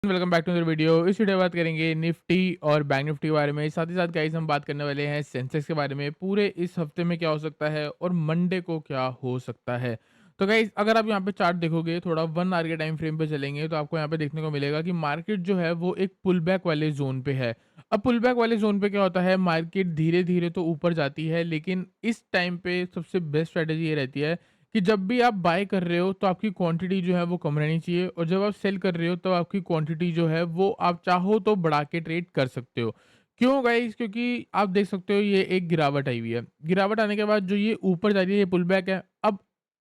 Welcome back to other video. इस video में बात करेंगे निफ्टी और बैंक निफ्टी के बारे में। साथ ही साथ गाइस हम बात करने वाले हैं सेंसेक्स के बारे में, पूरे इस हफ्ते में क्या हो सकता है और मंडे को क्या हो सकता है। तो गाइस अगर आप यहाँ पे चार्ट देखोगे, थोड़ा 1 आवर के टाइम फ्रेम पे चलेंगे तो आपको यहाँ पे देखने को मिलेगा कि मार्केट जो है वो एक पुल बैक वाले जोन पे है। अब पुल बैक वाले जोन पे क्या होता है, मार्केट धीरे धीरे तो ऊपर जाती है, लेकिन इस टाइम पे सबसे बेस्ट स्ट्रेटेजी ये रहती है कि जब भी आप बाय कर रहे हो तो आपकी क्वांटिटी जो है वो कम रहनी चाहिए, और जब आप सेल कर रहे हो तो आपकी क्वांटिटी जो है वो आप चाहो तो बढ़ा के ट्रेड कर सकते हो। क्यों गाइस? क्योंकि आप देख सकते हो ये एक गिरावट आई हुई है। गिरावट आने के बाद जो ये ऊपर जा रही है, ये पुल बैक है। अब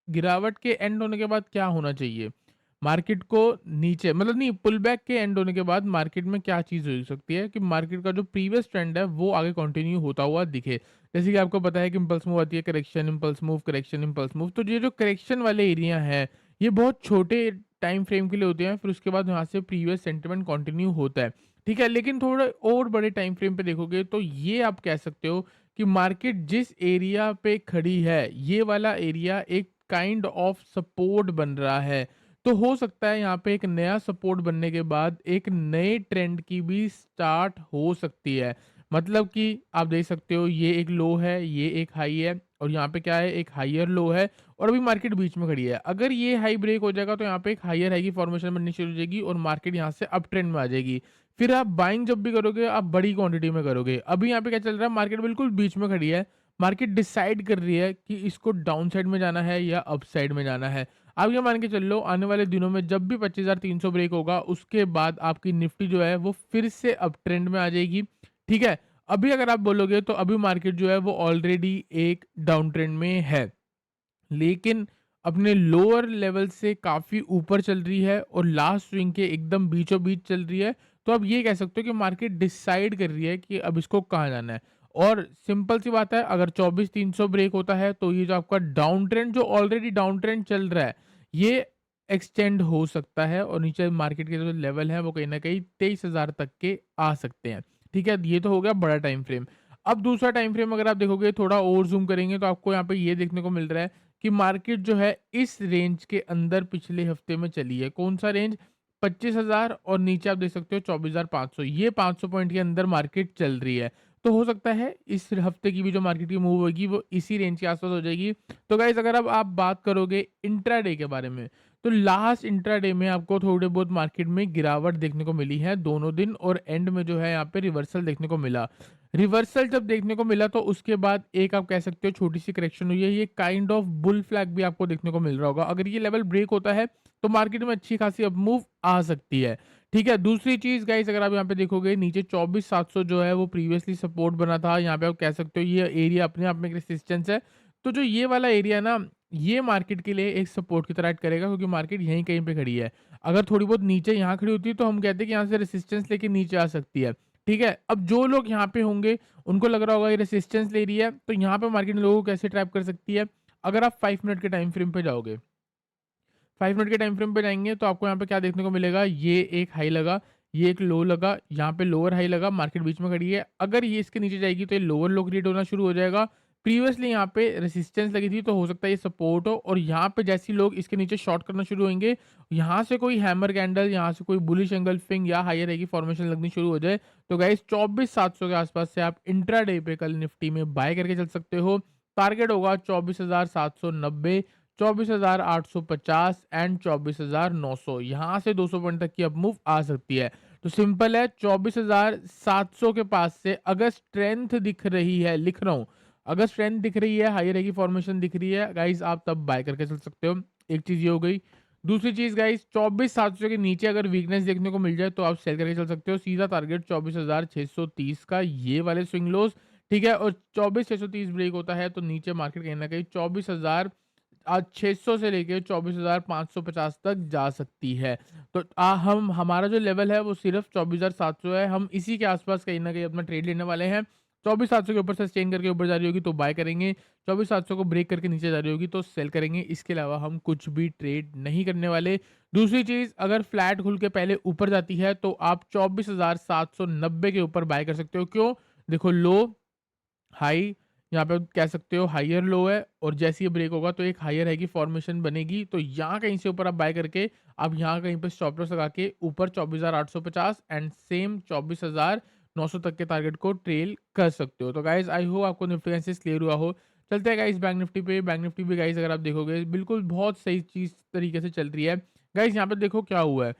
गिरावट के एंड होने के बाद क्या होना चाहिए? मार्केट को नीचे, मतलब नहीं, पुल बैक के एंड होने के बाद मार्केट में क्या चीज़ हो सकती है कि मार्केट का जो प्रीवियस ट्रेंड है वो आगे कंटिन्यू होता हुआ दिखे। जैसे कि आपको पता है कि इम्पल्स मूव आती है, correction, impulse move, correction, impulse move. तो ये जो करेक्शन वाले एरिया हैं, ये बहुत छोटे टाइम फ्रेम के लिए होते हैं, फिर उसके बाद यहाँ से प्रीवियस सेंटिमेंट कंटिन्यू होता है। ठीक है? लेकिन थोड़े और बड़े टाइम फ्रेम पे देखोगे तो ये आप कह सकते हो कि मार्केट जिस एरिया पे खड़ी है, ये वाला एरिया एक काइंड ऑफ सपोर्ट बन रहा है। तो हो सकता है यहाँ पे एक नया सपोर्ट बनने के बाद एक नए ट्रेंड की भी स्टार्ट हो सकती है। मतलब कि आप देख सकते हो ये एक लो है, ये एक हाई है, और यहाँ पे क्या है, एक हायर लो है, और अभी मार्केट बीच में खड़ी है। अगर ये हाई ब्रेक हो जाएगा तो यहाँ पे एक हायर हाई की फॉर्मेशन बननी शुरू हो जाएगी और मार्केट यहाँ से अप ट्रेंड में आ जाएगी। फिर आप बाइंग जब भी करोगे, आप बड़ी क्वांटिटी में करोगे। अभी यहाँ पे क्या चल रहा है, मार्केट बिल्कुल बीच में खड़ी है। मार्केट डिसाइड कर रही है कि इसको डाउन साइड में जाना है या अप साइड में जाना है। आप ये मान के चल लो, आने वाले दिनों में जब भी 25,300 ब्रेक होगा, उसके बाद आपकी निफ्टी जो है वो फिर से अप ट्रेंड में आ जाएगी। ठीक है? अभी अगर आप बोलोगे तो अभी मार्केट जो है वो ऑलरेडी एक डाउन ट्रेंड में है, लेकिन अपने लोअर लेवल से काफ़ी ऊपर चल रही है और लास्ट स्विंग के एकदम बीचों-बीच चल रही है। तो आप ये कह सकते हो कि मार्केट डिसाइड कर रही है कि अब इसको कहाँ जाना है। और सिंपल सी बात है, अगर 24,300 ब्रेक होता है तो ये जो आपका डाउन ट्रेंड, जो ऑलरेडी डाउन ट्रेंड चल रहा है, ये एक्सटेंड हो सकता है और नीचे मार्केट के जो लेवल है वो कहीं न कहीं 23,000 तक के आ सकते हैं। ठीक है? ये तो हो गया बड़ा टाइम फ्रेम। अब दूसरा टाइम फ्रेम अगर आप देखोगे, थोड़ा और ज़ूम करेंगे तो आपको यहाँ पे ये देखने को मिल रहा है कि मार्केट जो है इस रेंज के अंदर पिछले हफ्ते में चली है। कौन-सा रेंज? 25,000, और नीचे आप देख सकते हो 24,500। ये 500 पॉइंट के अंदर मार्केट चल रही है। तो हो सकता है इस हफ्ते की भी जो मार्केट की मूव होगी वो इसी रेंज के आस-पास हो जाएगी। तो गाइज़ अगर अब आप बात करोगे इंट्राडे के बारे में, तो लास्ट इंट्राडे में आपको थोड़े बहुत मार्केट में गिरावट देखने को मिली है दोनों दिन, और एंड में जो है यहाँ पे रिवर्सल देखने को मिला। रिवर्सल जब देखने को मिला तो उसके बाद एक आप कह सकते हो छोटी-सी करेक्शन हुई है। ये काइंड ऑफ बुल फ्लैग भी आपको देखने को मिल रहा होगा। अगर ये लेवल ब्रेक होता है तो मार्केट में अच्छी खासी अप मूव आ सकती है। ठीक है? दूसरी चीज़ गाइज़, अगर आप यहाँ पे देखोगे, नीचे 24,700 जो है वो प्रीवियसली सपोर्ट बना था। यहाँ पे आप कह सकते हो ये एरिया अपने आप में एक रेजिस्टेंस है। तो जो ये वाला एरिया है ना, ये मार्केट के लिए एक सपोर्ट की तरह एक्ट करेगा, क्योंकि मार्केट यहीं कहीं पे खड़ी है। अगर थोड़ी बहुत नीचे यहाँ खड़ी होती है तो हम कहते हैं कि यहाँ से रेजिस्टेंस लेके नीचे आ सकती है। ठीक है? अब जो लोग यहाँ पे होंगे, उनको लग रहा होगा ये रेजिस्टेंस ले रही है, तो यहाँ पे मार्केट लोगों को कैसे ट्रैप कर सकती है? अगर आप 5 मिनट के टाइम फ्रेम पे जाओगे, 5 मिनट के टाइम फ्रेम पे जाएँगे तो आपको यहाँ पे क्या देखने को मिलेगा? ये एक हाई लगा, ये एक लो लगा, यहाँ पे लोअर हाई लगा, मार्केट बीच में खड़ी है। अगर ये इसके नीचे जाएगी तो ये लोअर लो क्रिएट होना शुरू हो जाएगा। प्रीवियसली यहाँ पे रेजिस्टेंस लगी थी, तो हो सकता है ये सपोर्ट हो, और यहाँ पे जैसे ही लोग इसके नीचे शॉर्ट करना शुरू होंगे, यहाँ से कोई हैमर कैंडल, यहाँ से कोई बुलिश एंगल्फिंग या हायर हाई की फॉर्मेशन लगनी शुरू हो जाए, तो गाइस 24,700 के आसपास से आप इंट्राडे पे कल निफ्टी में बाय करके चल सकते हो। टारगेट होगा 24,790, 24,850 एंड 24,900। यहाँ से 200 पॉइंट तक की अप मूव आ सकती है। तो सिंपल है, 24,700 के पास से अगर स्ट्रेंथ दिख रही है, लिख रहा हूँ, अगर स्ट्रेंथ दिख रही है, हाई की फॉर्मेशन दिख रही है गाइज, आप तब बाय करके चल सकते हो। एक चीज ये हो गई। दूसरी चीज गाइज, 24,700 के नीचे अगर वीकनेस देखने को मिल जाए तो आप सेल करके चल सकते हो। सीधा टारगेट 24,630 का, ये वाले स्विंग लोज। ठीक है? और 24,630 ब्रेक होता है तो नीचे मार्केट कहीं ना कहीं 24,000 आज 600 से लेके 24,550 तक जा सकती है। तो हम हमारा जो लेवल है वो सिर्फ़ 24,700 है। हम इसी के आस-पास कहीं न कहीं अपना ट्रेड लेने वाले हैं। 24,700 के ऊपर सस्टेन करके ऊपर जा रही होगी तो बाय करेंगे। 24,700 को ब्रेक करके नीचे जा रही होगी तो सेल करेंगे। इसके अलावा हम कुछ भी ट्रेड नहीं करने वाले। दूसरी चीज़, अगर फ्लैट खुल के पहले ऊपर जाती है तो आप 24,790 के ऊपर बाय कर सकते हो। क्यों? देखो, लो, हाई, यहाँ पे आप कह सकते हो हायर लो है और जैसे ही ब्रेक होगा तो एक हायर है की फॉर्मेशन बनेगी, तो यहाँ कहीं से ऊपर आप बाय करके आप यहाँ कहीं पे स्टॉप लॉस लगा के ऊपर 24,850 एंड सेम 24,900 तक के टारगेट को ट्रेल कर सकते हो। तो गाइस आई होप आपको निफ्टी एनालिसिस क्लियर हुआ हो। चलते हैं गाइस बैंक निफ्टी पे। बैंक निफ्टी भी गाइस अगर आप देखोगे बिल्कुल बहुत सही चीज़ तरीके से चल रही है। गाइस यहाँ पे देखो क्या हुआ है,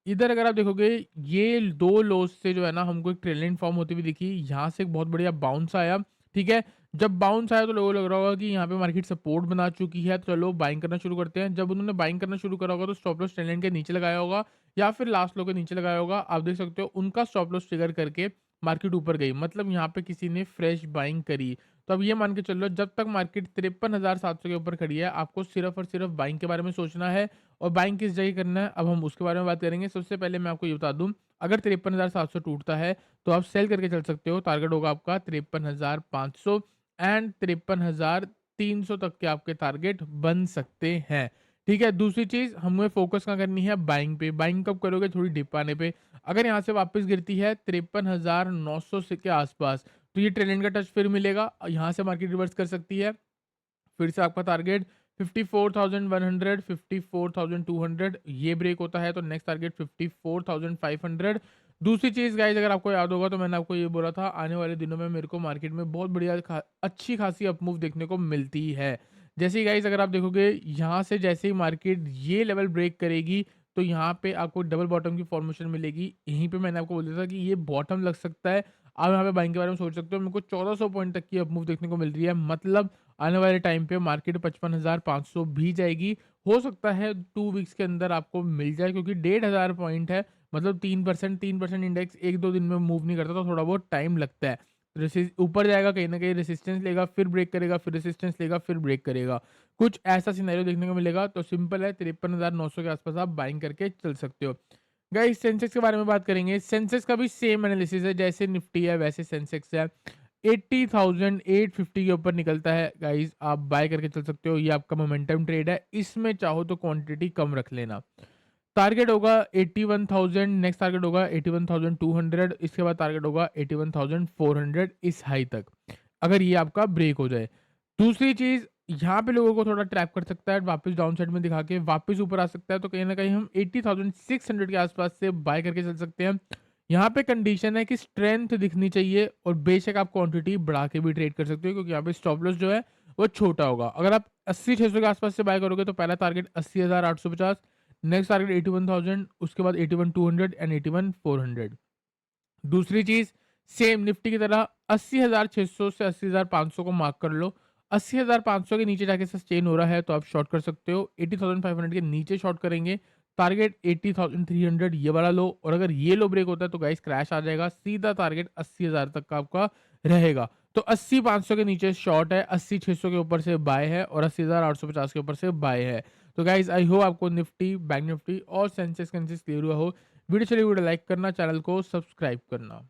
इधर अगर आप देखोगे ये 2 लोज से जो है ना हमको एक ट्रेल लाइन फॉर्म होती हुई दिखी, यहाँ से एक बहुत बढ़िया बाउंस आया, ठीक है? जब बाउंस आया तो लोगों को लग रहा होगा कि यहाँ पे मार्केट सपोर्ट बना चुकी है, तो चलो बाइंग करना शुरू करते हैं। जब उन्होंने बाइंग करना शुरू करा होगा तो स्टॉप लॉस ट्रेल लाइन के नीचे लगाया होगा या फिर लास्ट लो के नीचे लगाया होगा। आप देख सकते हो उनका स्टॉप लॉस ट्रिगर करके मार्केट ऊपर गई, मतलब यहाँ पे किसी ने फ्रेश बाइंग करी। तो अब ये मान के चलो जब तक मार्केट 53,700 के ऊपर खड़ी है, आपको सिर्फ और सिर्फ बाइंग के बारे में सोचना है और बाइंग किस जगह करना है, अब हम उसके बारे में बात करेंगे। सबसे पहले मैं आपको ये बता दूँ, अगर 53,700 टूटता है, तो आप सेल करके चल सकते हो। टारगेट होगा आपका 53,500 एंड 53,300 तक के आपके टारगेट बन सकते हैं, ठीक है? दूसरी चीज़ हमें फोकस कहाँ करनी है? बाइंग पे। बाइंग कब करोगे? थोड़ी डिप आने पे। अगर यहाँ से वापस गिरती है 53,900 से के आसपास, तो ये ट्रेंड लाइन का टच फिर मिलेगा, यहाँ से मार्केट रिवर्स कर सकती है। फिर से आपका टारगेट 54,100, 54,200 ये ब्रेक होता है तो नेक्स्ट टारगेट 54,500। दूसरी चीज़ गाइस अगर आपको याद होगा तो मैंने आपको ये बोला था आने वाले दिनों में मेरे को मार्केट में बहुत बढ़िया अच्छी खासी अपमूव देखने को मिलती है। जैसे ही गाइस अगर आप देखोगे यहाँ से जैसे ही मार्केट ये लेवल ब्रेक करेगी तो यहाँ पे आपको डबल बॉटम की फॉर्मेशन मिलेगी। यहीं पे मैंने आपको बोल दिया था कि ये बॉटम लग सकता है। आप यहाँ पे बाइंग के बारे में सोच सकते हो। मेरे को 1400 पॉइंट तक की अपमूव देखने को मिल रही है, मतलब आने वाले टाइम पे मार्केट 55,500 भी जाएगी। हो सकता है 2 वीक्स के अंदर आपको मिल जाए क्योंकि 1,500 पॉइंट है, मतलब 3% इंडेक्स 1-2 दिन में मूव नहीं करता, तो थोड़ा बहुत टाइम लगता है। ऊपर जाएगा कहीं न कहीं रेजिस्टेंस लेगा, फिर ब्रेक करेगा, फिर रेजिस्टेंस लेगा, फिर ब्रेक करेगा। कुछ ऐसा सिनेरियो देखने को मिलेगा, तो सिंपल है 53,900 के आसपास आप बाइंग करके चल सकते हो। गाइस सेंसेक्स के बारे में बात करेंगे। सेंसेक्स का भी सेम एनालिसिस है, जैसे निफ्टी है वैसे सेंसेक्स है। 80,850 के ऊपर निकलता है गाइस, आप बाय करके चल सकते हो। ये आपका मोमेंटम ट्रेड है, इसमें चाहो तो क्वांटिटी कम रख लेना। टारगेट होगा 81,000, नेक्स्ट टारगेट होगा 81,200, इसके बाद टारगेट होगा 81,400 इस हाई तक, अगर ये आपका ब्रेक हो जाए। दूसरी चीज़ यहाँ पे लोगों को थोड़ा ट्रैप कर सकता है, वापस डाउन साइड में दिखा के वापस ऊपर आ सकता है, तो कहीं न कहीं हम 80,600 के आसपास से बाय करके चल सकते हैं। यहाँ पे कंडीशन है कि स्ट्रेंथ दिखनी चाहिए और बेशक आप क्वांटिटी बढ़ा के भी ट्रेड कर सकते हो क्योंकि यहाँ पे स्टॉप लॉस जो है वो छोटा होगा। अगर आप 80,600 के आसपास से बाय करोगे तो पहला टारगेट 80,850, नेक्स्ट टारगेट 81,000, उसके बाद 81,200 एंड 81,400। दूसरी चीज़ सेम निफ्टी की तरह 80,600 से 80,500 को मार्क कर लो। 80,500 के नीचे जाके सस्टेन हो रहा है तो आप शॉर्ट कर सकते हो। 80,500 के नीचे शॉर्ट करेंगे, टारगेट 80,300 ये वाला लो, और अगर ये लो ब्रेक होता है तो गाइस क्रैश आ जाएगा, सीधा टारगेट 80,000 तक का आपका रहेगा। तो 80,500 के नीचे शॉर्ट है, 80,600 के ऊपर से बाय है और 80,850 के ऊपर से बाय है। तो गाइस आई होप आपको निफ्टी, बैंक निफ्टी और सेंसेक्स क्लियर हुआ हो। वीडियो चलिए वीडियो लाइक करना, चैनल को सब्सक्राइब करना।